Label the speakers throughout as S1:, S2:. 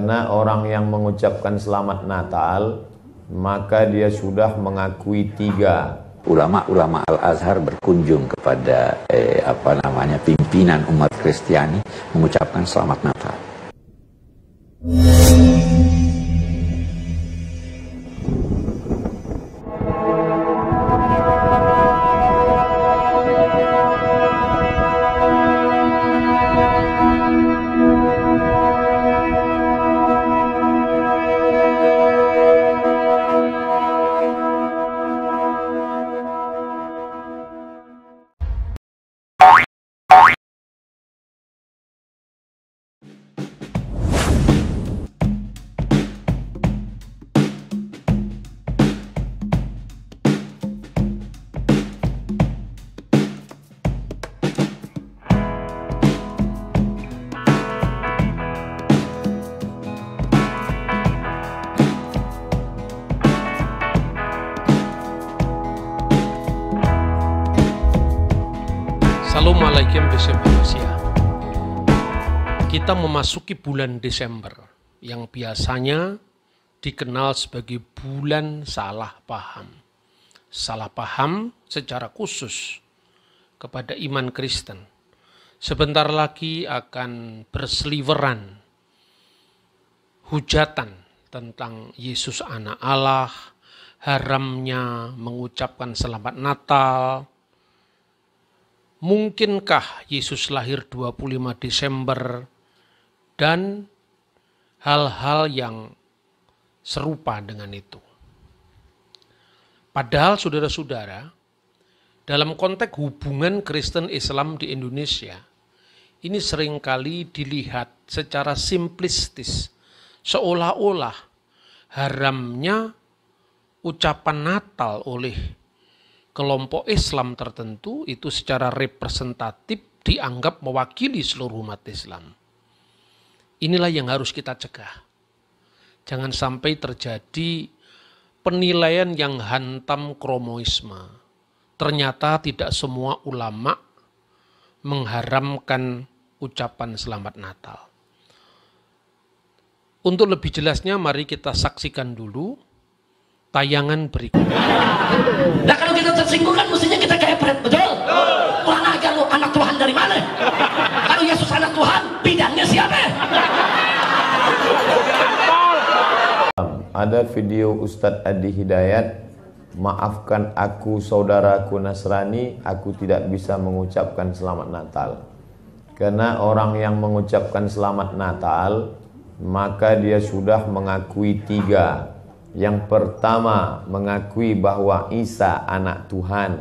S1: Karena orang yang mengucapkan selamat Natal, maka dia sudah mengakui 3.
S2: Ulama-ulama Al-Azhar berkunjung kepada pimpinan umat Kristiani mengucapkan selamat Natal.
S3: Assalamualaikum Indonesia. Kita memasuki bulan Desember yang biasanya dikenal sebagai bulan salah paham. Salah paham secara khusus kepada iman Kristen. Sebentar lagi akan berseliweran hujatan tentang Yesus anak Allah, haramnya mengucapkan selamat Natal. Mungkinkah Yesus lahir 25 Desember dan hal-hal yang serupa dengan itu. Padahal saudara-saudara, dalam konteks hubungan Kristen Islam di Indonesia, ini seringkali dilihat secara simplistis, seolah-olah haramnya ucapan Natal oleh kelompok Islam tertentu itu secara representatif dianggap mewakili seluruh umat Islam. Inilah yang harus kita cegah. Jangan sampai terjadi penilaian yang hantam kromoisme. Ternyata tidak semua ulama mengharamkan ucapan selamat Natal. Untuk lebih jelasnya mari kita saksikan dulu tayangan berikut.
S4: Nah kalau kita tersinggung kan mestinya kita kepret, betul? Kurang ajar lu, anak Tuhan dari mana? Kalau Yesus anak Tuhan, bidangnya siapa?
S1: Ada video Ustadz Adi Hidayat, maafkan aku saudaraku Nasrani, aku tidak bisa mengucapkan selamat Natal. Karena orang yang mengucapkan selamat Natal, maka dia sudah mengakui 3. Yang pertama, mengakui bahwa Isa anak Tuhan.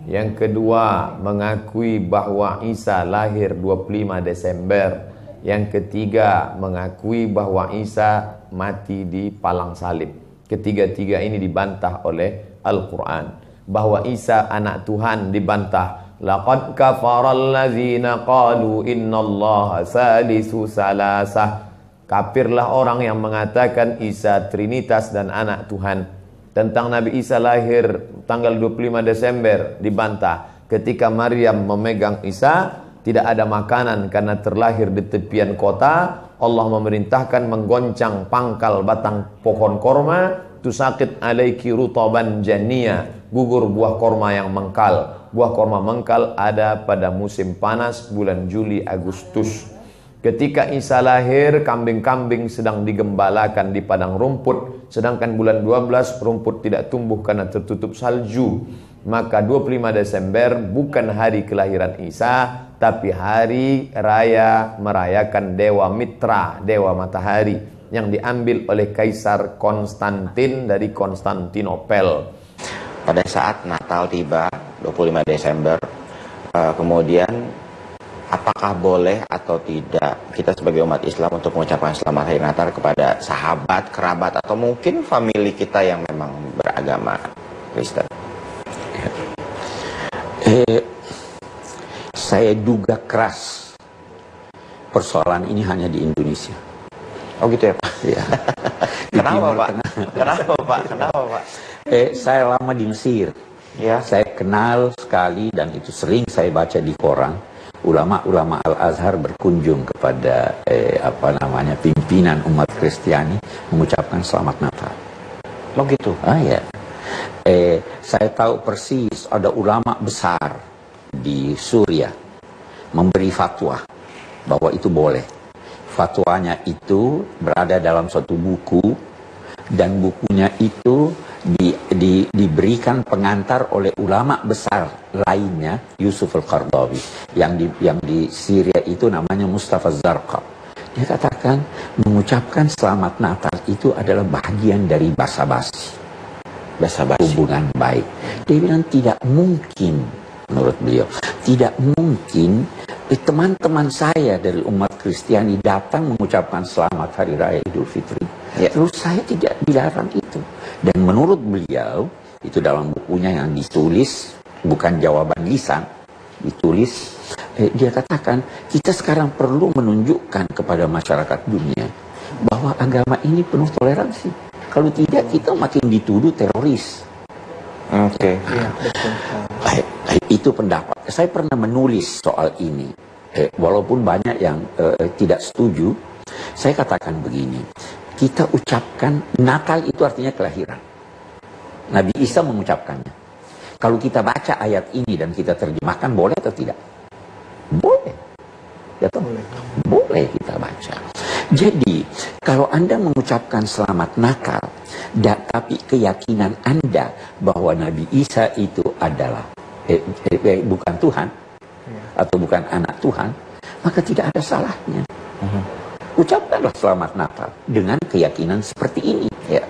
S1: Yang kedua, mengakui bahwa Isa lahir 25 Desember. Yang ketiga, mengakui bahwa Isa mati di palang salib. Ketiga-tiga ini dibantah oleh Al-Quran. Bahwa Isa anak Tuhan dibantah. Laqad kafaral ladzina qalu innallaha salisu salasah. Kafirlah orang yang mengatakan Isa Trinitas dan anak Tuhan. Tentang Nabi Isa lahir tanggal 25 Desember dibantah. Ketika Maryam memegang Isa, tidak ada makanan karena terlahir di tepian kota. Allah memerintahkan menggoncang pangkal batang pohon korma. Tusakit alaiki rutaban jania. Gugur buah korma yang mengkal. Buah korma mengkal ada pada musim panas bulan Juli Agustus. Ketika Isa lahir, kambing-kambing sedang digembalakan di padang rumput. Sedangkan bulan 12 rumput tidak tumbuh karena tertutup salju. Maka 25 Desember bukan hari kelahiran Isa, tapi hari raya merayakan Dewa Mitra, Dewa Matahari, yang diambil oleh Kaisar Konstantin dari Konstantinopel.
S5: Pada saat Natal tiba, 25 Desember, kemudian apakah boleh atau tidak kita sebagai umat Islam untuk mengucapkan selamat hari Natal kepada sahabat, kerabat, atau mungkin famili kita yang memang beragama Kristen?
S2: Saya duga keras persoalan ini hanya di Indonesia.
S5: Oh gitu ya Pak?
S2: Ya.
S5: Kenapa Pak? Kenapa Pak? Kenapa Pak?
S2: Saya lama di Mesir.
S5: Ya.
S2: Saya kenal sekali dan itu sering saya baca di koran ulama-ulama Al-Azhar berkunjung kepada pimpinan umat Kristiani mengucapkan selamat Natal.
S5: Oh gitu.
S2: Ya. Saya tahu persis ada ulama besar di Suriah memberi fatwa bahwa itu boleh. Fatwanya itu berada dalam suatu buku, dan bukunya itu diberikan pengantar oleh ulama besar lainnya, Yusuf Al-Qaradawi, yang di Syria itu namanya Mustafa Zarqa. Dia katakan mengucapkan selamat Natal itu adalah bagian dari basa-basi hubungan baik. Dia bilang tidak mungkin, menurut beliau, tidak mungkin teman-teman saya dari umat Kristiani datang mengucapkan selamat Hari Raya Idul Fitri. Terus saya tidak dilarang itu. Dan menurut beliau, itu dalam bukunya yang ditulis, bukan jawaban lisan, ditulis, dia katakan, kita sekarang perlu menunjukkan kepada masyarakat dunia bahwa agama ini penuh toleransi. Kalau tidak, kita makin dituduh teroris.
S5: Oke.
S2: Itu pendapat. Saya pernah menulis soal ini. Walaupun banyak yang tidak setuju, saya katakan begini. Kita ucapkan, Natal itu artinya kelahiran. Nabi Isa mengucapkannya. Kalau kita baca ayat ini dan kita terjemahkan, boleh atau tidak? Boleh. Ya toh? Boleh kita baca. Jadi, kalau Anda mengucapkan selamat Natal, tapi keyakinan Anda bahwa Nabi Isa itu adalah bukan Tuhan, atau bukan anak Tuhan, maka tidak ada salahnya. Ucapkanlah selamat Natal dengan keyakinan seperti ini. Ya.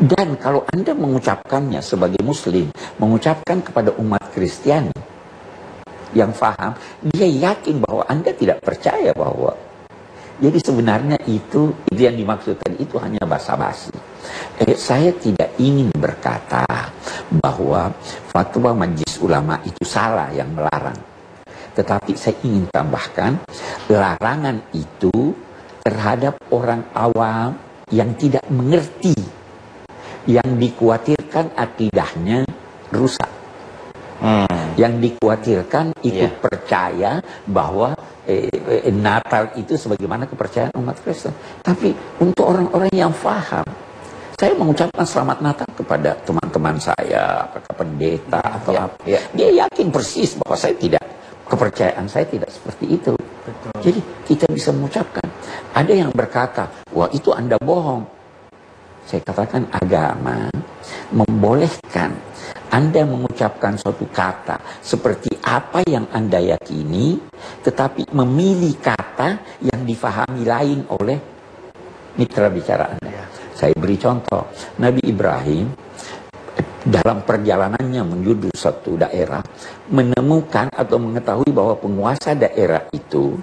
S2: Dan kalau Anda mengucapkannya sebagai Muslim, mengucapkan kepada umat Kristiani yang faham, dia yakin bahwa Anda tidak percaya bahwa. Jadi sebenarnya itu yang dimaksud tadi itu hanya basa-basi. Saya tidak ingin berkata bahwa fatwa Majelis Ulama itu salah yang melarang. Tetapi saya ingin tambahkan, larangan itu terhadap orang awam yang tidak mengerti, yang dikhawatirkan akidahnya rusak, yang dikhawatirkan ikut percaya bahwa Natal itu sebagaimana kepercayaan umat Kristen. Tapi untuk orang-orang yang faham, saya mengucapkan selamat Natal kepada teman-teman saya, apakah pendeta atau apa. Dia yakin persis bahwa saya tidak, kepercayaan saya tidak seperti itu. Betul. Jadi kita bisa mengucapkan. Ada yang berkata, wah itu Anda bohong. Saya katakan agama membolehkan Anda mengucapkan suatu kata seperti apa yang Anda yakini, tetapi memilih kata yang difahami lain oleh mitra bicara Anda. Saya beri contoh, Nabi Ibrahim dalam perjalanannya menuju satu daerah menemukan atau mengetahui bahwa penguasa daerah itu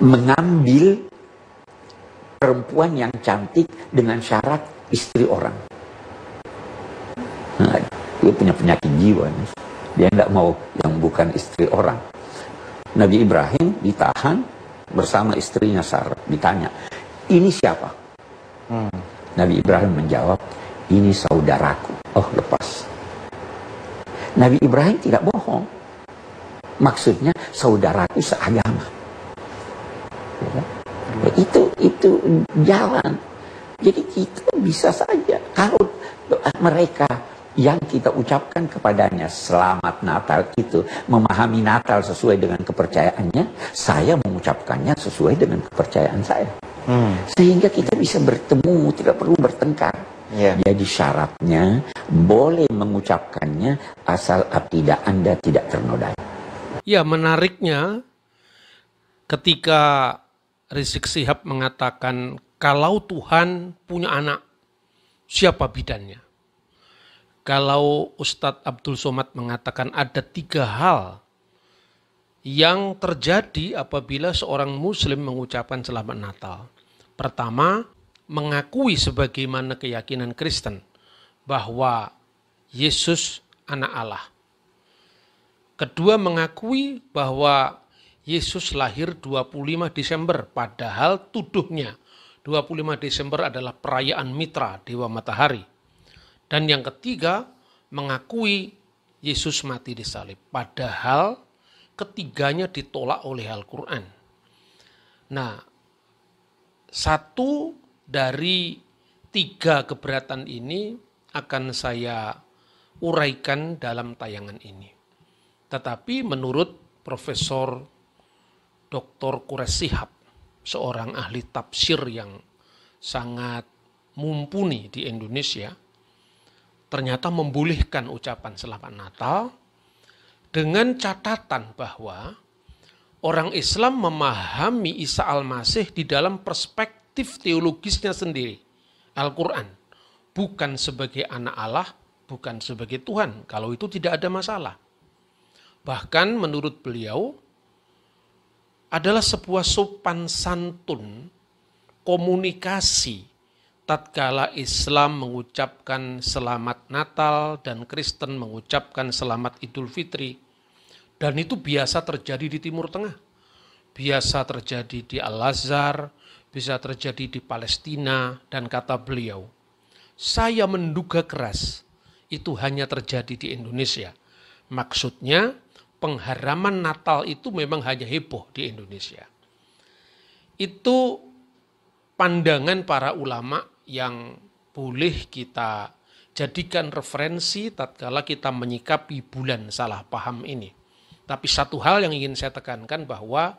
S2: mengambil perempuan yang cantik dengan syarat istri orang. Nah, dia punya penyakit jiwa nih. Dia tidak mau yang bukan istri orang. Nabi Ibrahim ditahan bersama istrinya Sarah. Ditanya, ini siapa? Nabi Ibrahim menjawab, ini saudaraku. Oh, lepas. Nabi Ibrahim tidak bohong. Maksudnya saudaraku seagama. Ya. Itu jalan. Jadi kita bisa saja. Kalau mereka yang kita ucapkan kepadanya selamat Natal itu memahami Natal sesuai dengan kepercayaannya, saya mengucapkannya sesuai dengan kepercayaan saya. Sehingga kita bisa bertemu, tidak perlu bertengkar. Jadi syaratnya boleh mengucapkannya asal akidah Anda tidak ternodai.
S3: Ya, menariknya ketika Rizik Syihab mengatakan kalau Tuhan punya anak, siapa bidannya? Kalau Ustadz Abdul Somad mengatakan ada 3 hal yang terjadi apabila seorang Muslim mengucapkan selamat Natal. Pertama, mengakui sebagaimana keyakinan Kristen bahwa Yesus anak Allah. Kedua, mengakui bahwa Yesus lahir 25 Desember, padahal tuduhnya 25 Desember adalah perayaan Mitra, Dewa Matahari. Dan yang ketiga, mengakui Yesus mati di salib, padahal ketiganya ditolak oleh Al-Quran. Nah, satu dari 3 keberatan ini akan saya uraikan dalam tayangan ini. Tetapi menurut Profesor Dr. Quraish Shihab, seorang ahli tafsir yang sangat mumpuni di Indonesia, ternyata membolehkan ucapan Selamat Natal dengan catatan bahwa orang Islam memahami Isa Al-Masih di dalam perspektif teologisnya sendiri, Al-Quran, bukan sebagai anak Allah, bukan sebagai Tuhan. Kalau itu tidak ada masalah. Bahkan menurut beliau adalah sebuah sopan santun komunikasi tatkala Islam mengucapkan Selamat Natal dan Kristen mengucapkan Selamat Idul Fitri. Dan itu biasa terjadi di Timur Tengah, biasa terjadi di Al-Azhar, bisa terjadi di Palestina, dan kata beliau, saya menduga keras itu hanya terjadi di Indonesia. Maksudnya pengharaman Natal itu memang hanya heboh di Indonesia. Itu pandangan para ulama yang boleh kita jadikan referensi tatkala kita menyikapi bulan salah paham ini. Tapi satu hal yang ingin saya tekankan bahwa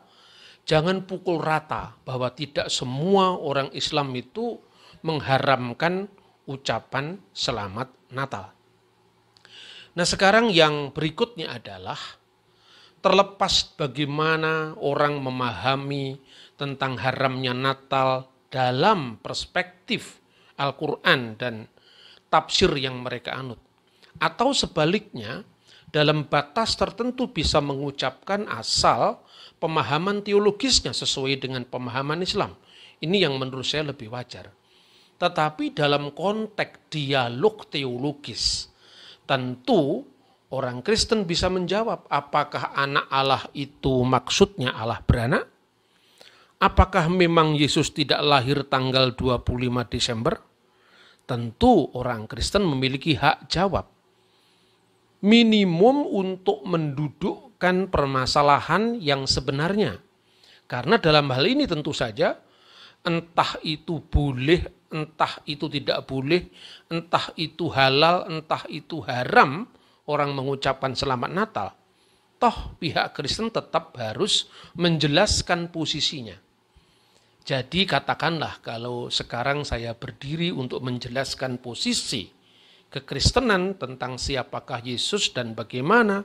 S3: jangan pukul rata bahwa tidak semua orang Islam itu mengharamkan ucapan Selamat Natal. Nah, sekarang yang berikutnya adalah terlepas bagaimana orang memahami tentang haramnya Natal dalam perspektif Al-Quran dan tafsir yang mereka anut. Atau sebaliknya, dalam batas tertentu bisa mengucapkan asal pemahaman teologisnya sesuai dengan pemahaman Islam. Ini yang menurut saya lebih wajar. Tetapi dalam konteks dialog teologis, tentu orang Kristen bisa menjawab, apakah anak Allah itu maksudnya Allah beranak? Apakah memang Yesus tidak lahir tanggal 25 Desember? Tentu orang Kristen memiliki hak jawab. Minimum untuk mendudukkan permasalahan yang sebenarnya. Karena dalam hal ini tentu saja, entah itu boleh, entah itu tidak boleh, entah itu halal, entah itu haram, orang mengucapkan Selamat Natal, toh pihak Kristen tetap harus menjelaskan posisinya. Jadi katakanlah kalau sekarang saya berdiri untuk menjelaskan posisi kekristenan tentang siapakah Yesus dan bagaimana,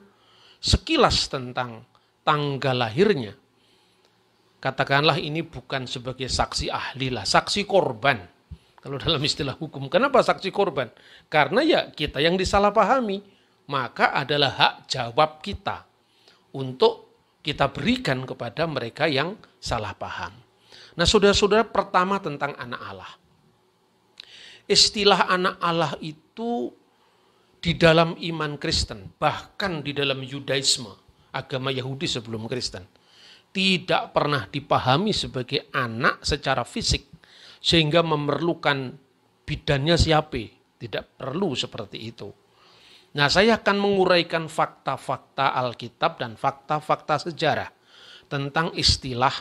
S3: sekilas tentang tanggal lahirnya. Katakanlah ini bukan sebagai saksi ahli lah, saksi korban. Kalau dalam istilah hukum, kenapa saksi korban? Karena ya kita yang disalahpahami, maka adalah hak jawab kita untuk kita berikan kepada mereka yang salah paham. Nah, saudara-saudara, pertama tentang anak Allah. Istilah anak Allah itu di dalam iman Kristen, bahkan di dalam Yudaisme, agama Yahudi sebelum Kristen, tidak pernah dipahami sebagai anak secara fisik, sehingga memerlukan bidannya siapa. Tidak perlu seperti itu. Nah, saya akan menguraikan fakta-fakta Alkitab dan fakta-fakta sejarah tentang istilah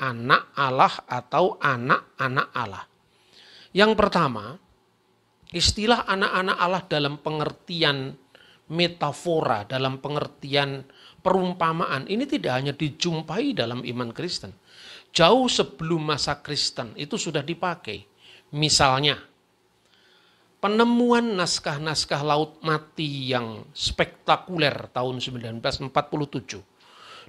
S3: anak Allah atau anak-anak Allah. Yang pertama, istilah anak-anak Allah dalam pengertian metafora, dalam pengertian perumpamaan, ini tidak hanya dijumpai dalam iman Kristen. Jauh sebelum masa Kristen itu sudah dipakai. Misalnya, penemuan naskah-naskah Laut Mati yang spektakuler tahun 1947.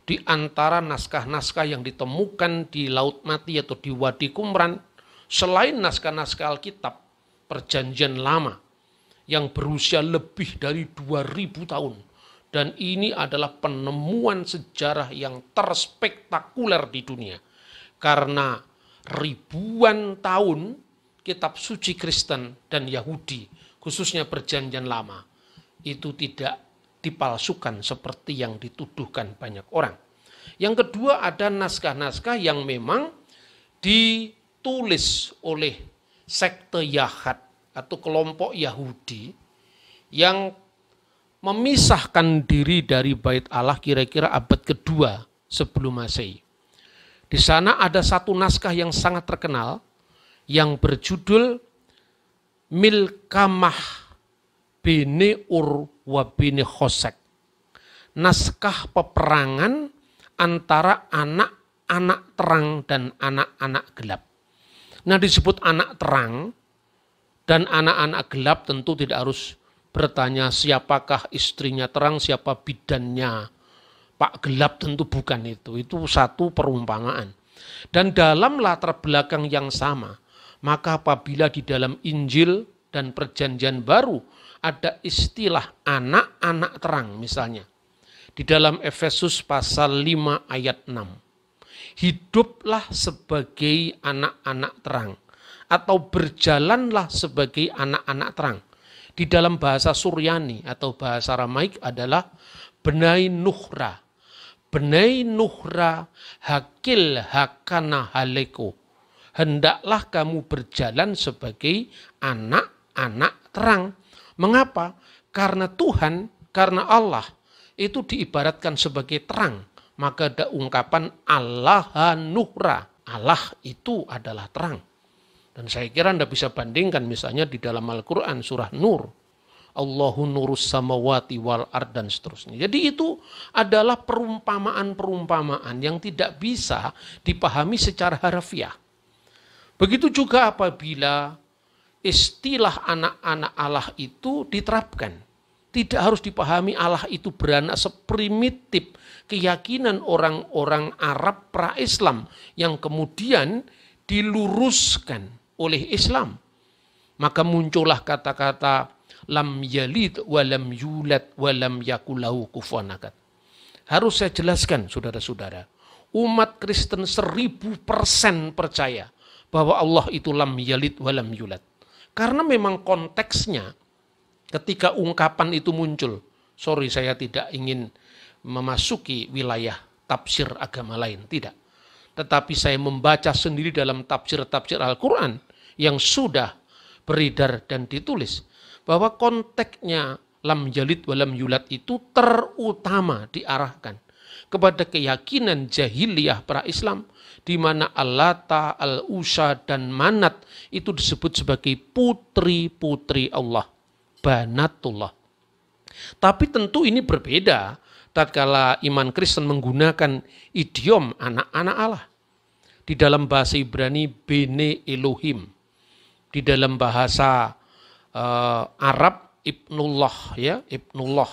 S3: Di antara naskah-naskah yang ditemukan di Laut Mati atau di Wadi Qumran, selain naskah-naskah Alkitab Perjanjian Lama yang berusia lebih dari 2000 tahun. Dan ini adalah penemuan sejarah yang terspektakuler di dunia. Karena ribuan tahun kitab suci Kristen dan Yahudi, khususnya Perjanjian Lama, itu tidak dipalsukan seperti yang dituduhkan banyak orang. Yang kedua, ada naskah-naskah yang memang ditulis oleh sekte Yahad atau kelompok Yahudi yang memisahkan diri dari Bait Allah kira-kira abad kedua sebelum Masehi. Di sana ada satu naskah yang sangat terkenal yang berjudul Milkamah bini Ur wa bini Khosek. Naskah peperangan antara anak-anak terang dan anak-anak gelap. Nah, disebut anak terang dan anak-anak gelap tentu tidak harus bertanya siapakah istrinya terang, siapa bidannya Pak Gelap, tentu bukan itu. Itu satu perumpamaan. Dan dalam latar belakang yang sama, maka apabila di dalam Injil dan Perjanjian Baru ada istilah anak-anak terang misalnya. Di dalam Efesus pasal 5 ayat 6. Hiduplah sebagai anak-anak terang. Atau berjalanlah sebagai anak-anak terang. Di dalam bahasa Suryani atau bahasa Aramaik adalah Benai Nuhra. Benai Nuhra hakil hakana haleko. Hendaklah kamu berjalan sebagai anak-anak terang. Mengapa? Karena Tuhan, karena Allah itu diibaratkan sebagai terang. Maka ada ungkapan Allah Nuhra. Allah itu adalah terang. Dan saya kira Anda bisa bandingkan misalnya di dalam Al-Quran surah Nur. Allahu nurus samawati wal ard dan seterusnya. Jadi itu adalah perumpamaan-perumpamaan yang tidak bisa dipahami secara harfiah. Begitu juga apabila istilah anak-anak Allah itu diterapkan. Tidak harus dipahami Allah itu beranak seprimitif keyakinan orang-orang Arab pra-Islam yang kemudian diluruskan oleh Islam. Maka muncullah kata-kata lam yalid walam yulad walam yakulahu kufuwan ahad. Harus saya jelaskan saudara-saudara. Umat Kristen 1000% percaya bahwa Allah itu lam yalid walam yulad. Karena memang konteksnya ketika ungkapan itu muncul. Sorry, saya tidak ingin memasuki wilayah tafsir agama lain, tidak. Tetapi saya membaca sendiri dalam tafsir-tafsir Al-Quran yang sudah beredar dan ditulis. Bahwa konteksnya lam yalid walam yulad itu terutama diarahkan kepada keyakinan jahiliyah pra-Islam. Di mana Al-Lata, Al-Usa, dan Manat itu disebut sebagai putri-putri Allah. Banatullah. Tapi tentu ini berbeda tatkala iman Kristen menggunakan idiom anak-anak Allah. Di dalam bahasa Ibrani Bene Elohim. Di dalam bahasa Arab Ibnullah, ya, Ibnullah.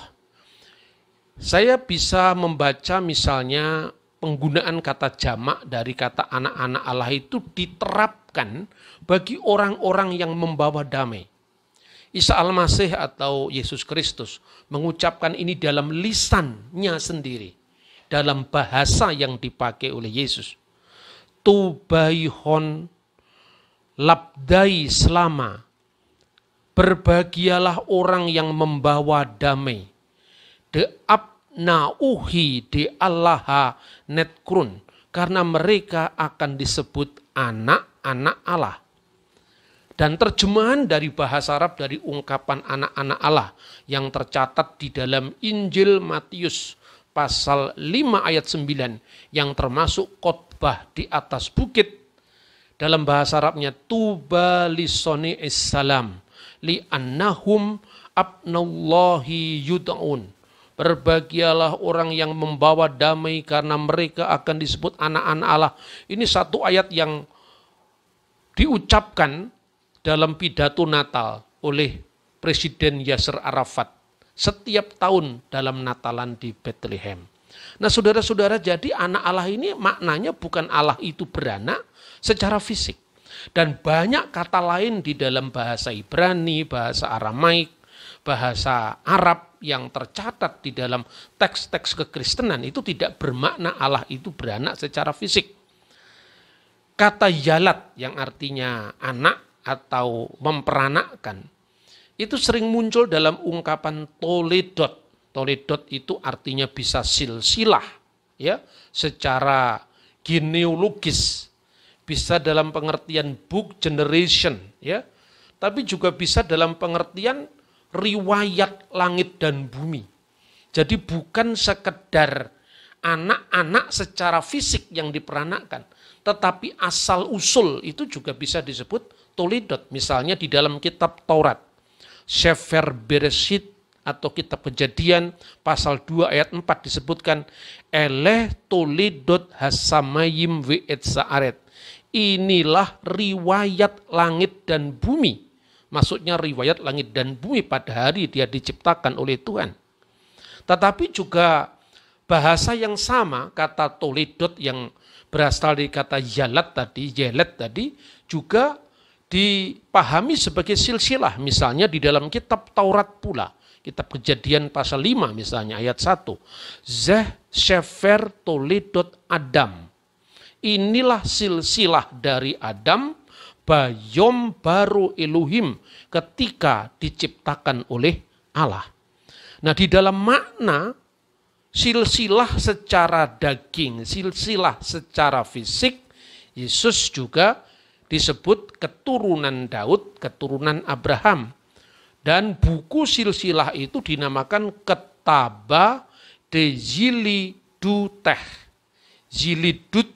S3: Saya bisa membaca misalnya penggunaan kata jamak dari kata anak-anak Allah itu diterapkan bagi orang-orang yang membawa damai. Isa Al-Masih atau Yesus Kristus mengucapkan ini dalam lisannya sendiri, dalam bahasa yang dipakai oleh Yesus. Tubaihon labdai selama, berbahagialah orang yang membawa damai. De abnauhi de allaha netkrun, karena mereka akan disebut anak-anak Allah. Dan terjemahan dari bahasa Arab dari ungkapan anak-anak Allah yang tercatat di dalam Injil Matius pasal 5 ayat 9 yang termasuk khotbah di atas bukit. Dalam bahasa Arabnya tuba lisoni issalam li annahum abnallahi yud'un. Berbahagialah orang yang membawa damai karena mereka akan disebut anak-anak Allah. Ini satu ayat yang diucapkan dalam pidato Natal oleh Presiden Yasser Arafat setiap tahun dalam Natalan di Bethlehem. Nah saudara-saudara, jadi anak Allah ini maknanya bukan Allah itu beranak secara fisik. Dan banyak kata lain di dalam bahasa Ibrani, bahasa Aramaik, bahasa Arab yang tercatat di dalam teks-teks kekristenan itu tidak bermakna Allah itu beranak secara fisik. Kata yalat yang artinya anak atau memperanakkan itu sering muncul dalam ungkapan toledot. Toledot itu artinya bisa silsilah, ya, secara genealogis, bisa dalam pengertian book generation, ya, tapi juga bisa dalam pengertian riwayat langit dan bumi. Jadi bukan sekedar anak-anak secara fisik yang diperanakkan, tetapi asal-usul itu juga bisa disebut Toledot. Misalnya di dalam kitab Taurat, Sefer Bereshit atau kitab Kejadian pasal 2 ayat 4 disebutkan Eleh Toledot Hasamayim Ve'et Sa'aret. Inilah riwayat langit dan bumi. Maksudnya riwayat langit dan bumi pada hari dia diciptakan oleh Tuhan. Tetapi juga bahasa yang sama, kata Toledot yang berasal dari kata yelet tadi juga dipahami sebagai silsilah. Misalnya di dalam kitab Taurat pula, kitab Kejadian pasal 5 misalnya ayat 1. Zeh Sefer Toledot Adam. Inilah silsilah dari Adam, Bayom Baru Elohim, ketika diciptakan oleh Allah. Nah, di dalam makna silsilah secara daging, silsilah secara fisik, Yesus juga disebut keturunan Daud, keturunan Abraham. Dan buku silsilah itu dinamakan Ketaba de Ziliduteh. Zilidut,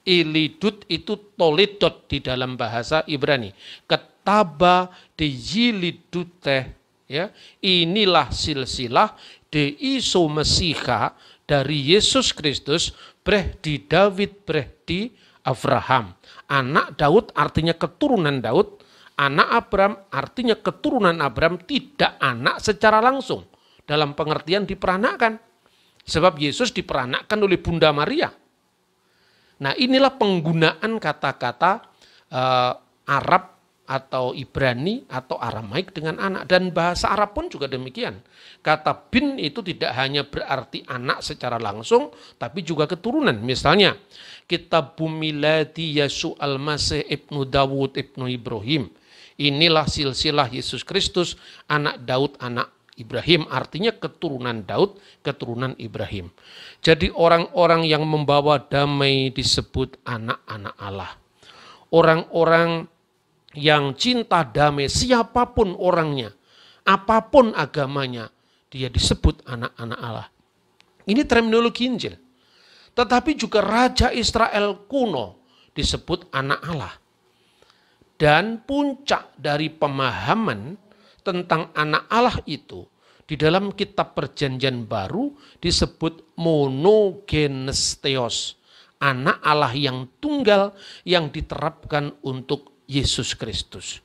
S3: Ilidut itu Toledot di dalam bahasa Ibrani. Ketaba de Ziliduteh. Ya, inilah silsilah de Iso Mesiha dari Yesus Kristus breh di David breh di Abraham. Anak Daud artinya keturunan Daud, anak Abraham artinya keturunan Abraham, tidak anak secara langsung dalam pengertian diperanakkan. Sebab Yesus diperanakkan oleh Bunda Maria. Nah, inilah penggunaan kata-kata Arab atau Ibrani atau Aramaik dengan anak. Dan bahasa Arab pun juga demikian. Kata bin itu tidak hanya berarti anak secara langsung, tapi juga keturunan. Misalnya, kitab Miladi Yesu Al-Masih ibnu Dawud ibnu Ibrahim. Inilah silsilah Yesus Kristus, anak Daud, anak Ibrahim. Artinya keturunan Daud, keturunan Ibrahim. Jadi orang-orang yang membawa damai disebut anak-anak Allah. Orang-orang yang cinta damai, siapapun orangnya, apapun agamanya, dia disebut anak-anak Allah. Ini terminologi Injil. Tetapi juga Raja Israel kuno disebut anak Allah. Dan puncak dari pemahaman tentang anak Allah itu, di dalam kitab Perjanjian Baru disebut monogenes theos. Anak Allah yang tunggal yang diterapkan untuk Yesus Kristus.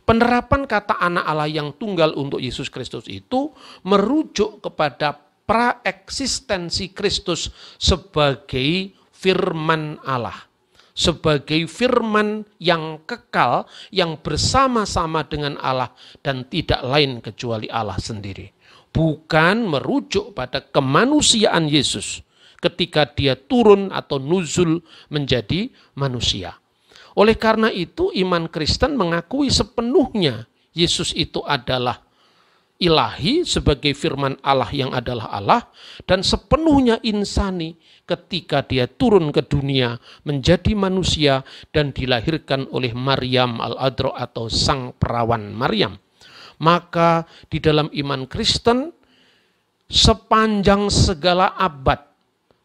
S3: Penerapan kata anak Allah yang tunggal untuk Yesus Kristus itu merujuk kepada praeksistensi Kristus sebagai firman Allah. Sebagai firman yang kekal, yang bersama-sama dengan Allah dan tidak lain kecuali Allah sendiri. Bukan merujuk pada kemanusiaan Yesus ketika dia turun atau nuzul menjadi manusia. Oleh karena itu iman Kristen mengakui sepenuhnya Yesus itu adalah ilahi sebagai firman Allah yang adalah Allah, dan sepenuhnya insani ketika dia turun ke dunia menjadi manusia dan dilahirkan oleh Maryam al-Adro atau sang perawan Maryam. Maka di dalam iman Kristen sepanjang segala abad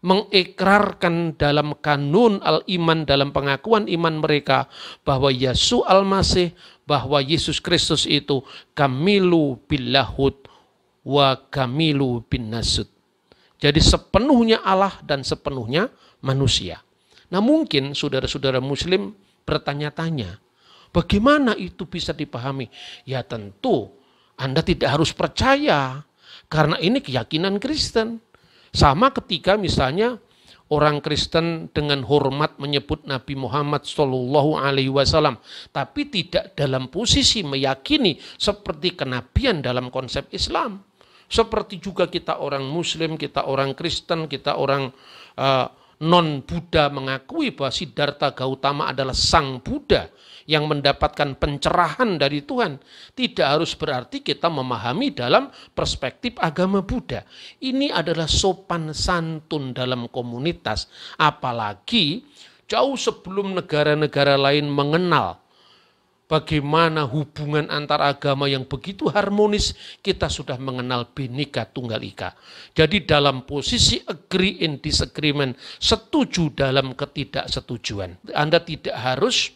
S3: mengikrarkan dalam kanun al-iman, dalam pengakuan iman mereka bahwa Yesus al-Masih, bahwa Yesus Kristus itu kamilu billahud wa kamilu bin nasud. Jadi sepenuhnya Allah dan sepenuhnya manusia. Nah, mungkin saudara-saudara muslim bertanya-tanya, bagaimana itu bisa dipahami? Ya tentu Anda tidak harus percaya, karena ini keyakinan Kristen. Sama ketika misalnya orang Kristen dengan hormat menyebut Nabi Muhammad SAW, tapi tidak dalam posisi meyakini seperti kenabian dalam konsep Islam. Seperti juga kita orang Muslim, kita orang Kristen, kita orang non-Buddha mengakui bahwa Siddhartha Gautama adalah sang Buddha yang mendapatkan pencerahan dari Tuhan. Tidak harus berarti kita memahami dalam perspektif agama Buddha. Ini adalah sopan santun dalam komunitas. Apalagi jauh sebelum negara-negara lain mengenal bagaimana hubungan antar agama yang begitu harmonis, kita sudah mengenal Bhinneka Tunggal Ika. Jadi dalam posisi agree in disagreement, setuju dalam ketidaksetujuan. Anda tidak harus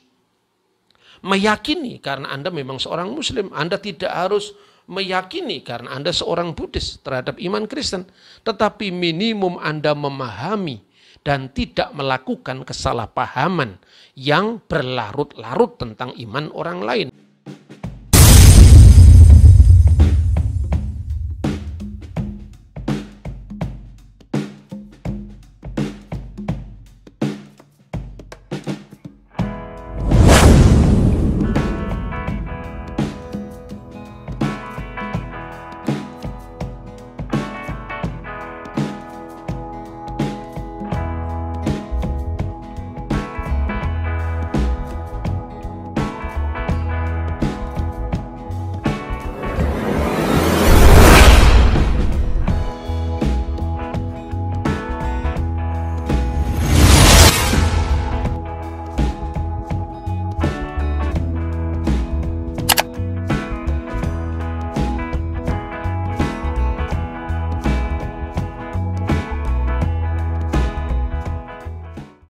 S3: meyakini karena Anda memang seorang Muslim. Anda tidak harus meyakini karena Anda seorang Buddhis terhadap iman Kristen. Tetapi minimum Anda memahami dan tidak melakukan kesalahpahaman yang berlarut-larut tentang iman orang lain.